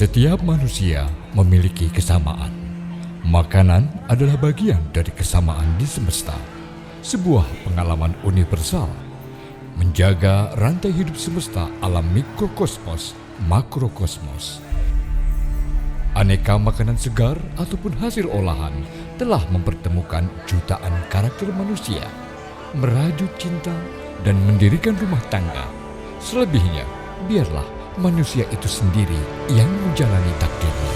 Setiap manusia memiliki kesamaan. Makanan adalah bagian dari kesamaan di semesta. Sebuah pengalaman universal. Menjaga rantai hidup semesta alam mikrokosmos, makrokosmos. Aneka makanan segar ataupun hasil olahan telah mempertemukan jutaan karakter manusia, merajut cinta dan mendirikan rumah tangga. Selebihnya, biarlah manusia itu sendiri yang menjalani takdirnya.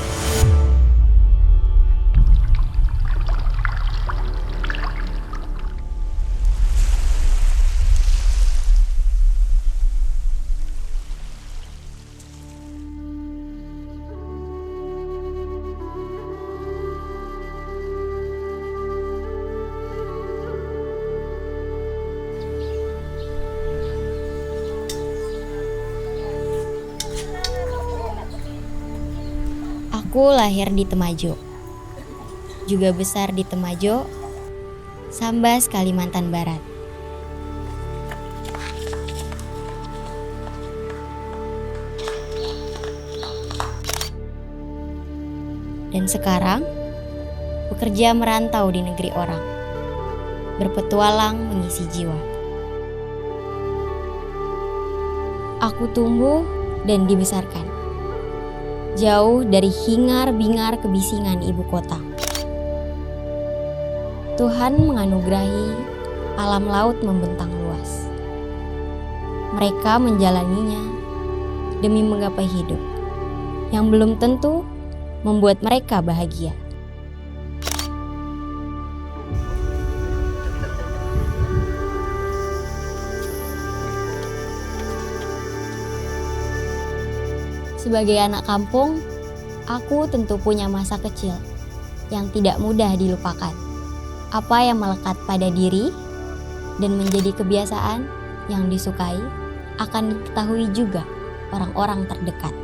Aku lahir di Temajo, juga besar di Temajo, Sambas, Kalimantan Barat. Dan sekarang, bekerja merantau di negeri orang, berpetualang mengisi jiwa. Aku tumbuh dan dibesarkan jauh dari hingar-bingar kebisingan ibu kota. Tuhan menganugerahi alam laut membentang luas. Mereka menjalaninya demi menggapai hidup yang belum tentu membuat mereka bahagia. Sebagai anak kampung, aku tentu punya masa kecil yang tidak mudah dilupakan. Apa yang melekat pada diri dan menjadi kebiasaan yang disukai akan diketahui juga orang-orang terdekat.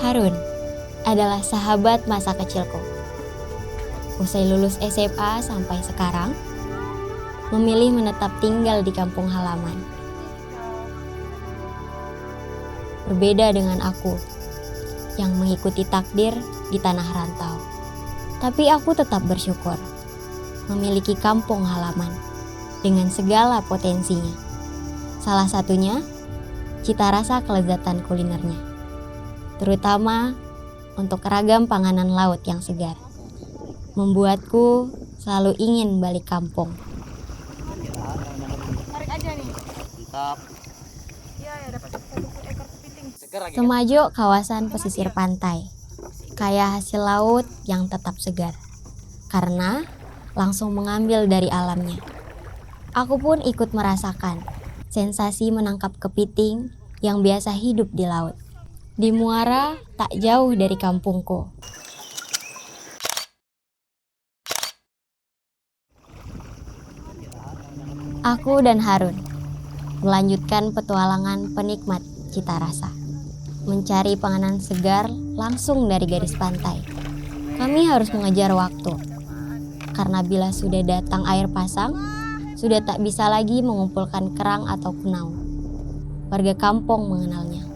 Harun adalah sahabat masa kecilku. Usai lulus SMA sampai sekarang, memilih menetap tinggal di kampung halaman. Berbeda dengan aku yang mengikuti takdir di tanah rantau. Tapi aku tetap bersyukur memiliki kampung halaman dengan segala potensinya. Salah satunya, cita rasa kelezatan kulinernya. Terutama untuk ragam panganan laut yang segar. Membuatku selalu ingin balik kampung. Tarik aja nih. Mantap. Iya, ya dapat 1 ekor kepiting. Temajo kawasan pesisir pantai. Kaya hasil laut yang tetap segar. Karena langsung mengambil dari alamnya. Aku pun ikut merasakan sensasi menangkap kepiting yang biasa hidup di laut. Di muara tak jauh dari kampungku. Aku dan Harun melanjutkan petualangan penikmat cita rasa. Mencari panganan segar langsung dari garis pantai. Kami harus mengejar waktu. Karena bila sudah datang air pasang, sudah tak bisa lagi mengumpulkan kerang atau kunau. Warga kampung mengenalnya.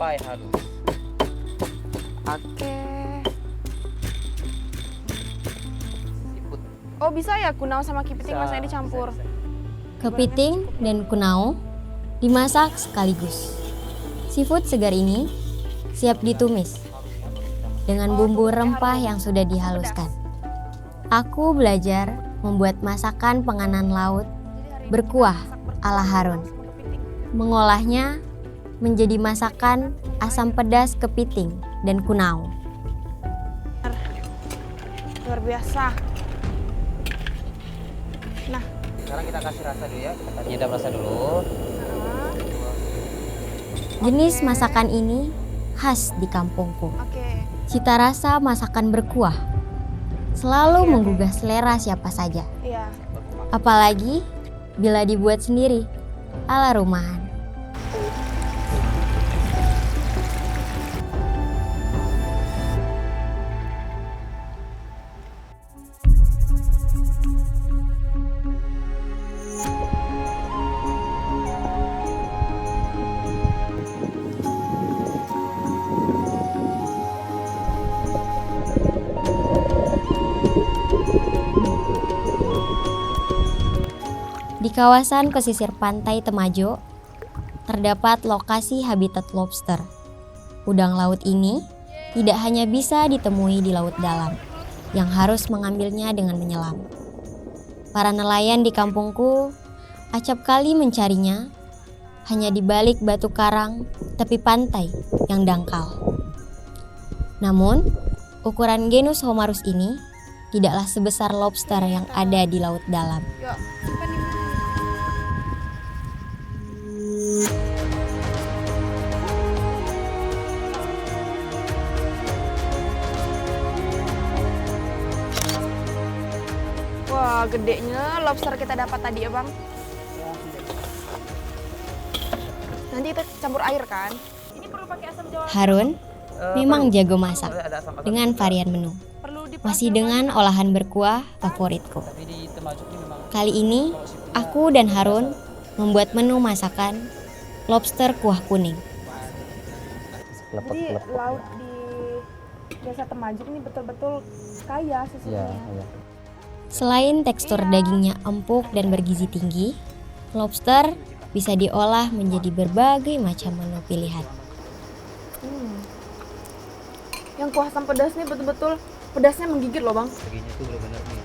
sampai halus. Oke. Siput. Oh bisa ya kunau sama kepiting masanya dicampur? Bisa. Kepiting dan kunau dimasak sekaligus. Seafood segar ini siap ditumis dengan bumbu rempah yang sudah dihaluskan. Aku belajar membuat masakan penganan laut berkuah ala Harun. Mengolahnya menjadi masakan asam pedas kepiting dan kunau. Luar biasa. Nah, Sekarang kita kasih rasa dulu ya. Kita kasih nyedap rasa dulu. Jenis masakan ini khas di kampungku. oke. Cita rasa masakan berkuah selalu menggugah selera siapa saja. Iya. Apalagi bila dibuat sendiri ala rumahan. Di kawasan pesisir pantai Temajo, terdapat lokasi habitat lobster. Udang laut ini tidak hanya bisa ditemui di laut dalam, yang harus mengambilnya dengan menyelam. Para nelayan di kampungku acap kali mencarinya hanya di balik batu karang tepi pantai yang dangkal. Namun, ukuran genus Homarus ini tidaklah sebesar lobster yang ada di laut dalam. Yuk, simpan di mana? Wah, gedenya lobster kita dapat tadi ya, Bang. Nanti kita campur air kan? Ini perlu pakai asam jawa. Harun memang jago masak Ada asam-asam. dengan varian menu. Perlu dipakai. Masih dengan olahan berkuah favoritku. Tapi di Temajuk ini memang Kali ini, aku dan Harun membuat menu masakan lobster kuah kuning. Jadi laut di desa Temajuk ini betul-betul kaya sesungguhnya. iya. Selain tekstur dagingnya empuk dan bergizi tinggi, lobster bisa diolah menjadi berbagai macam menu pilihan. Yang kuah asam pedas nih betul-betul pedasnya menggigit loh, Bang. Begini tuh benar-benar nih.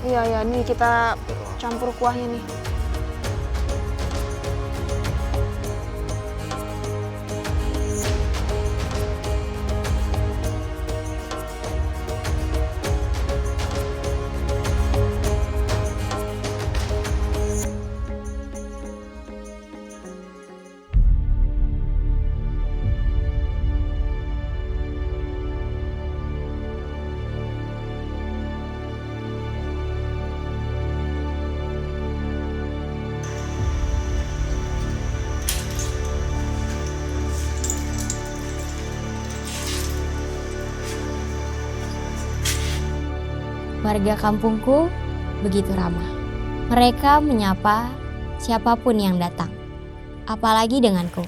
Iya, iya, nih kita campur kuahnya nih. Warga kampungku begitu ramah. Mereka menyapa siapapun yang datang. Apalagi denganku,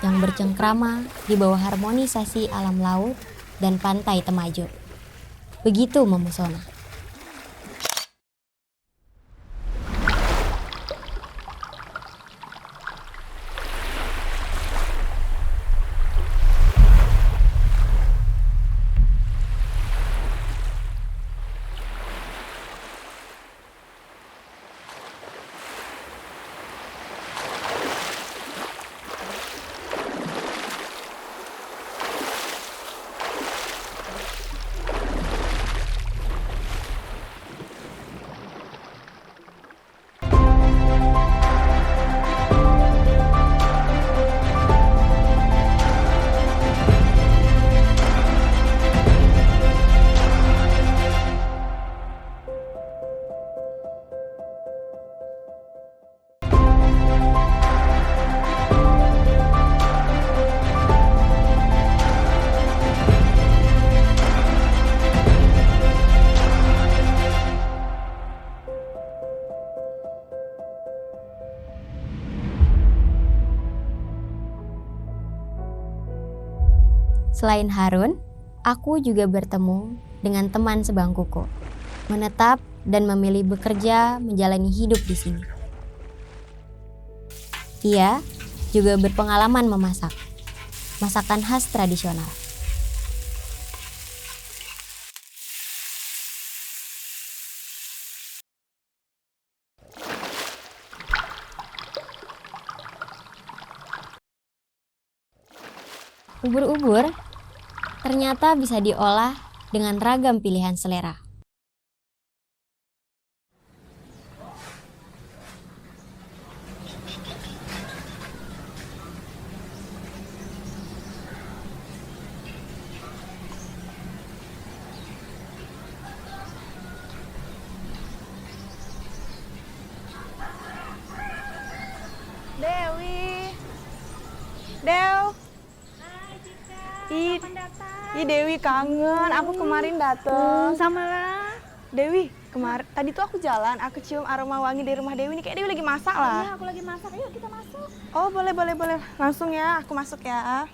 yang bercengkrama di bawah harmonisasi alam laut dan pantai Temajo. Begitu memesona. Selain Harun, aku juga bertemu dengan teman sebangkuku, menetap dan memilih bekerja menjalani hidup di sini. Ia juga berpengalaman memasak masakan khas tradisional. Ubur-ubur ternyata bisa diolah dengan ragam pilihan selera. Dewi. Dew. Dewi kangen. Aku kemarin dateng. Sama lah. Dewi, tadi tuh aku jalan, aku cium aroma wangi dari rumah Dewi nih. Kayak Dewi lagi masak lah. Iya, aku lagi masak. Ayo kita masuk. Oh, boleh. Langsung ya, aku masuk ya.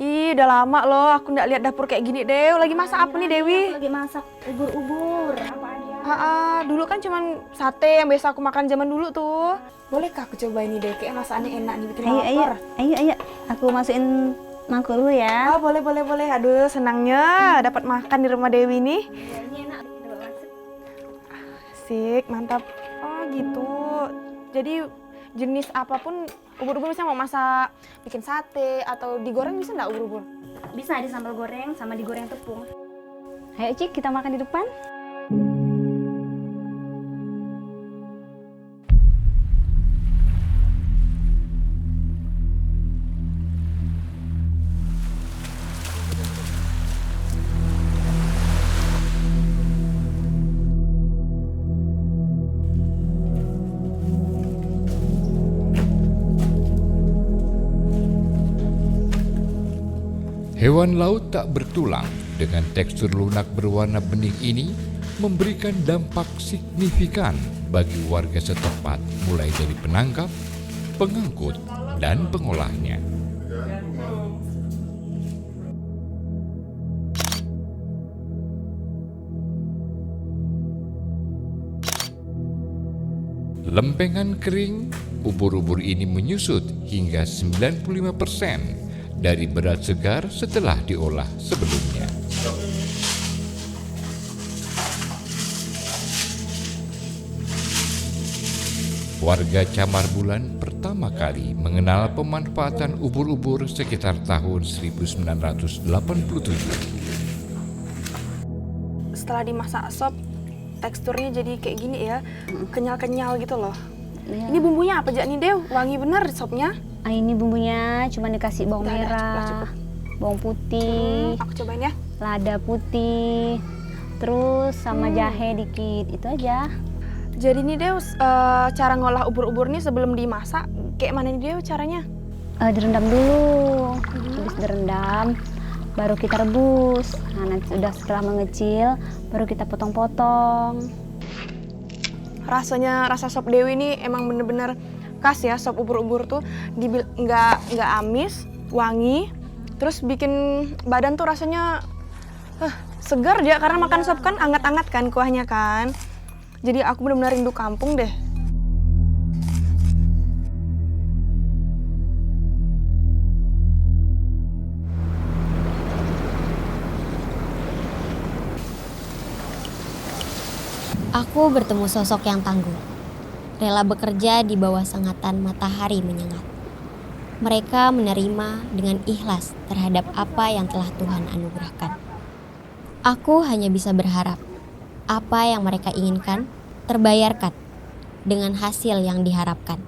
Ih, udah lama loh aku nggak lihat dapur kayak gini, Dew. Lagi masak apa nih, Dewi? Aku lagi masak ubur-ubur. Apa aja? Dulu kan cuman sate yang biasa aku makan zaman dulu tuh. Bolehkah aku coba ini, Dew? Kayak masakannya enak nih, bikin lapar. Ayo. Aku masukin mangkuk dulu ya. Oh, boleh. Aduh, senangnya dapat makan di rumah Dewi nih. Ini enak, kita bawa masuk. Asik, mantap. Oh, gitu. Jadi jenis apapun ubur-ubur bisa mau masak, bikin sate atau digoreng bisa nggak ubur-ubur? Bisa di sambal goreng sama digoreng tepung. Ayo Cik, kita makan di depan. Hewan laut tak bertulang dengan tekstur lunak berwarna bening ini memberikan dampak signifikan bagi warga setempat, mulai dari penangkap, pengangkut, dan pengolahnya. Lempengan kering, ubur-ubur ini menyusut hingga 95% dari berat segar setelah diolah sebelumnya. Warga Camar Bulan pertama kali mengenal pemanfaatan ubur-ubur sekitar tahun 1987. Setelah dimasak sop, teksturnya jadi kayak gini ya, kenyal-kenyal gitu loh. Iya. Ini bumbunya apa aja nih, Dew? Wangi bener sopnya. Ini bumbunya cuma dikasih bawang merah, cukup. bawang putih, Aku cobain ya. lada putih, terus sama jahe dikit, itu aja. Jadi nih, Dew, cara ngolah ubur-ubur nih sebelum dimasak, kayak mana nih, Dew, caranya? Direndam dulu, habis direndam, baru kita rebus. Nah, nanti udah setelah mengecil, baru kita potong-potong. Rasanya, rasa sop Dewi ini emang bener-bener khas ya, sop ubur-ubur tuh nggak amis, wangi, terus bikin badan tuh rasanya segar ya, karena makan sop kan anget-anget kan kuahnya kan. Jadi aku benar-benar rindu kampung deh. Aku bertemu sosok yang tangguh, rela bekerja di bawah sengatan matahari menyengat. Mereka menerima dengan ikhlas terhadap apa yang telah Tuhan anugerahkan. Aku hanya bisa berharap apa yang mereka inginkan terbayarkan dengan hasil yang diharapkan.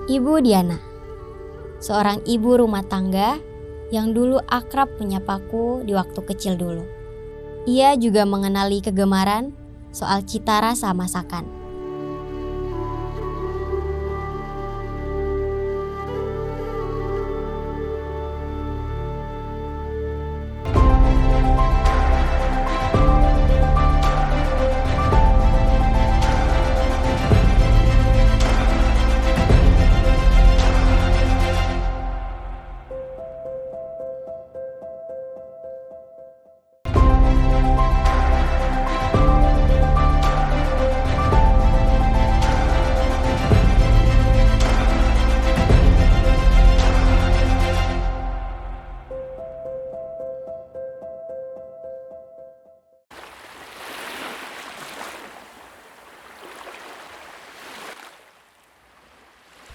Ibu Diana, seorang ibu rumah tangga yang dulu akrab menyapaku di waktu kecil dulu. Ia juga mengenali kegemaran soal cita rasa masakan.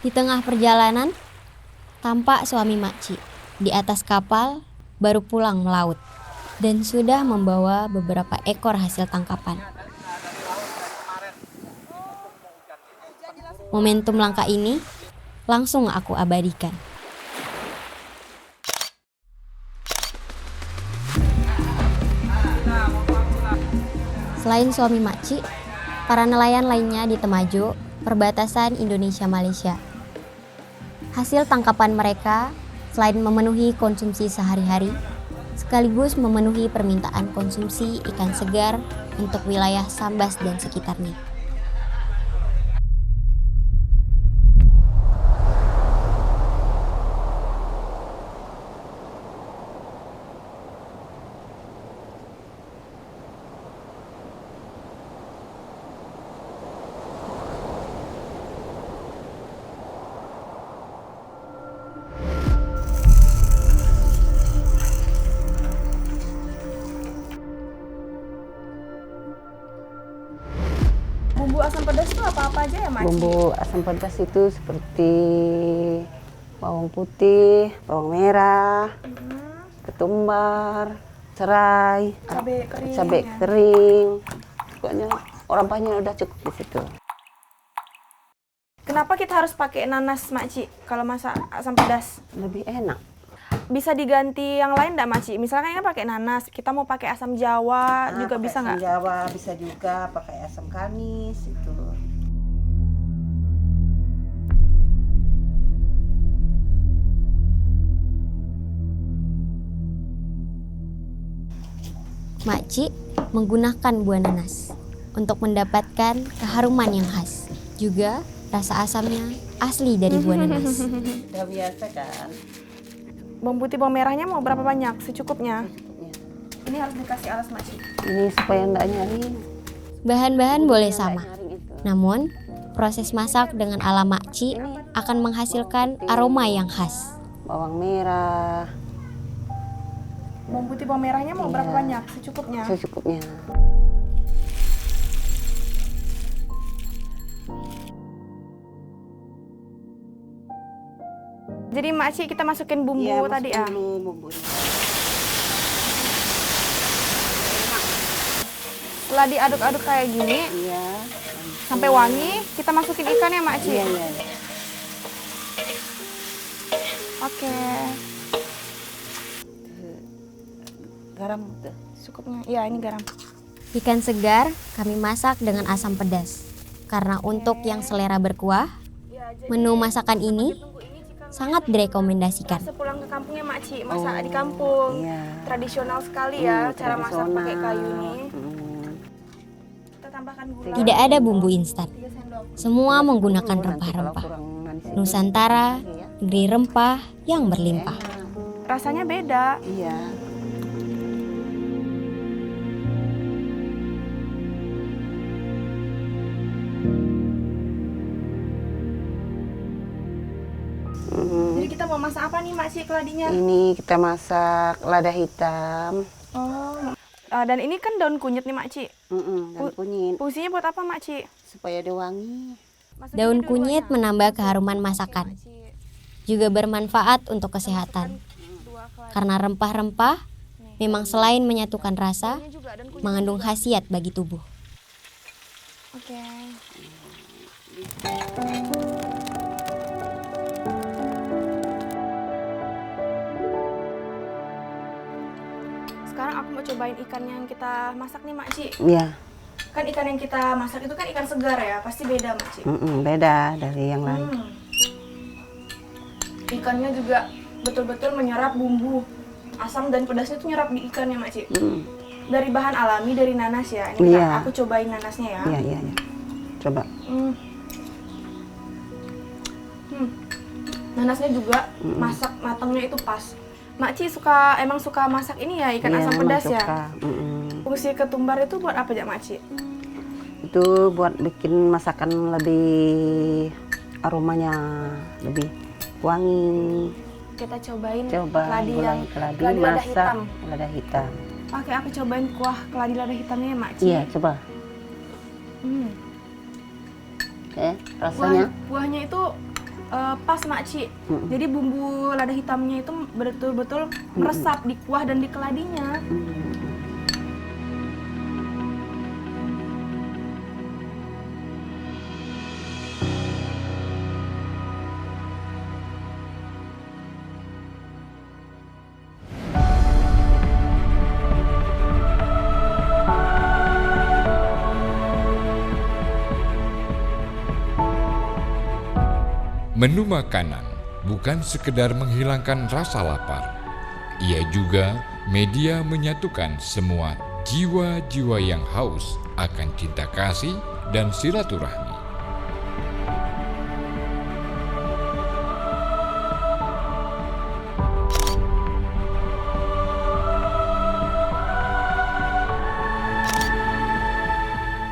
Di tengah perjalanan, tampak suami Makci di atas kapal baru pulang melaut dan sudah membawa beberapa ekor hasil tangkapan. Momentum langka ini langsung aku abadikan. Selain suami Makci, para nelayan lainnya di Temajo, perbatasan Indonesia-Malaysia. Hasil tangkapan mereka selain memenuhi konsumsi sehari-hari, sekaligus memenuhi permintaan konsumsi ikan segar untuk wilayah Sambas dan sekitarnya. Bumbu asam pedas itu apa-apa aja ya, Makci? Bumbu asam pedas itu seperti bawang putih, bawang merah, ketumbar, serai, Cabai kering. cabai ya. kering. Pokoknya rempahnya udah cukup di situ. Kenapa kita harus pakai nanas, Makci, kalau masak asam pedas? Lebih enak. Bisa diganti yang lain nggak, Makci? Misalnya ini pakai nanas, kita mau pakai asam Jawa juga Pakai bisa asam nggak? Jawa bisa juga, pakai asam kanis itu. Makci menggunakan buah nanas untuk mendapatkan keharuman yang khas. Juga rasa asamnya asli dari buah nanas. Udah biasa kan? Bawang putih, bawang merahnya mau berapa banyak? Secukupnya. Cukupnya. Ini harus dikasih alas, Makci. Ini supaya nggak nyaring. Bahan-bahan boleh Nggak sama, nyaring itu. namun proses masak dengan ala Makci akan menghasilkan aroma yang khas. Bawang merah Bawang putih, bawang merahnya mau berapa Iya. banyak? Secukupnya. secukupnya. Jadi, Makci, kita masukin bumbu Iya, tadi masukin ya. dulu bumbunya. Setelah diaduk-aduk kayak gini, Iya. sampai wangi, kita masukin ikan ya, Makci? Iya, iya. Oke, Garam tuh. cukupnya. Iya, ini garam. Ikan segar kami masak dengan asam pedas. Karena untuk yang selera berkuah, menu masakan ini sangat direkomendasikan. Sepulang ke kampungnya, Makci, masak di kampung. Iya. Tradisional sekali ya, cara masak pakai kayu ini. Hmm. Kita tambahkan gula. Tidak ada bumbu instan. 3 sendok. Semua menggunakan Nanti kalau rempah-rempah. kurang manis itu Nusantara, ya. negeri rempah yang berlimpah. Rasanya beda. Iya. Jadi kita mau masak apa nih, Makci, keladinya? Ini kita masak lada hitam. Oh. Dan ini kan daun kunyit nih, Makci. Dan kunyit Fungsinya buat apa, Makci? supaya dia wangi. Masukin Daun dulu kunyit dua-duanya. menambah keharuman masakan. Makci. Juga bermanfaat untuk kesehatan. Dua keladi. Karena rempah-rempah memang selain menyatukan rasa, Ini juga daun kunyit. mengandung khasiat bagi tubuh. Oke. Sekarang aku mau cobain ikan yang kita masak nih, Makci. Iya. Kan ikan yang kita masak itu kan ikan segar ya, pasti beda, Makci. Beda dari yang lain. Ikannya juga betul-betul menyerap bumbu asam dan pedasnya tuh nyerap di ikannya, Makci. Dari bahan alami, dari nanas ya. Ini Iya. aku cobain nanasnya ya. Iya, iya, iya. Coba. Nanasnya juga masak matangnya itu pas. Makci emang suka masak ini ya, ikan Iya, asam emang pedas ya. suka. Fungsi ketumbar itu buat apa ya, Makci? Itu buat bikin masakan lebih aromanya lebih wangi. Kita cobain Coba keladi yang keladi keladi lada masak hitam. lada hitam. Oke, aku cobain kuah keladi lada hitamnya ya, Makci. Iya, coba. Hmm. Rasanya Buahnya itu pas makci. Jadi bumbu lada hitamnya itu betul-betul meresap di kuah dan di keladinya. Menu makanan bukan sekedar menghilangkan rasa lapar. Ia juga media menyatukan semua jiwa-jiwa yang haus akan cinta kasih dan silaturahmi.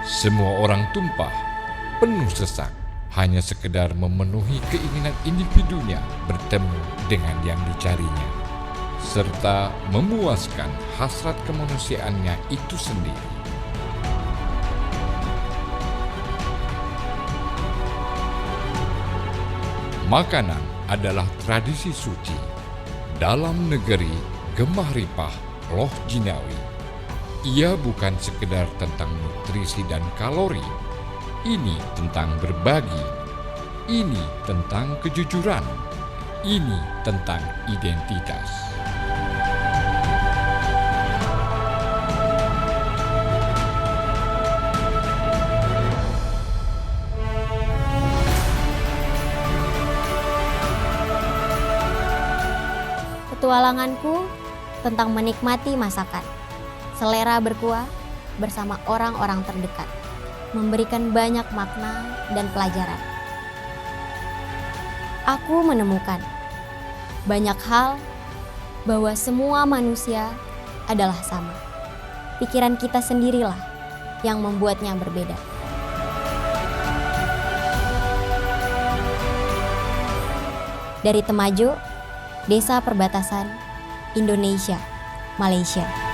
Semua orang tumpah, penuh sesak, hanya sekedar memenuhi keinginan individunya bertemu dengan yang dicarinya, serta memuaskan hasrat kemanusiaannya itu sendiri. Makanan adalah tradisi suci dalam negeri Gemah Ripah Loh Jinawi. Ia bukan sekedar tentang nutrisi dan kalori. Ini tentang berbagi, ini tentang kejujuran, ini tentang identitas. Petualanganku tentang menikmati masakan, selera berkuah bersama orang-orang terdekat, memberikan banyak makna dan pelajaran. Aku menemukan banyak hal bahwa semua manusia adalah sama. Pikiran kita sendirilah yang membuatnya berbeda. Dari Temajo, Desa Perbatasan, Indonesia, Malaysia.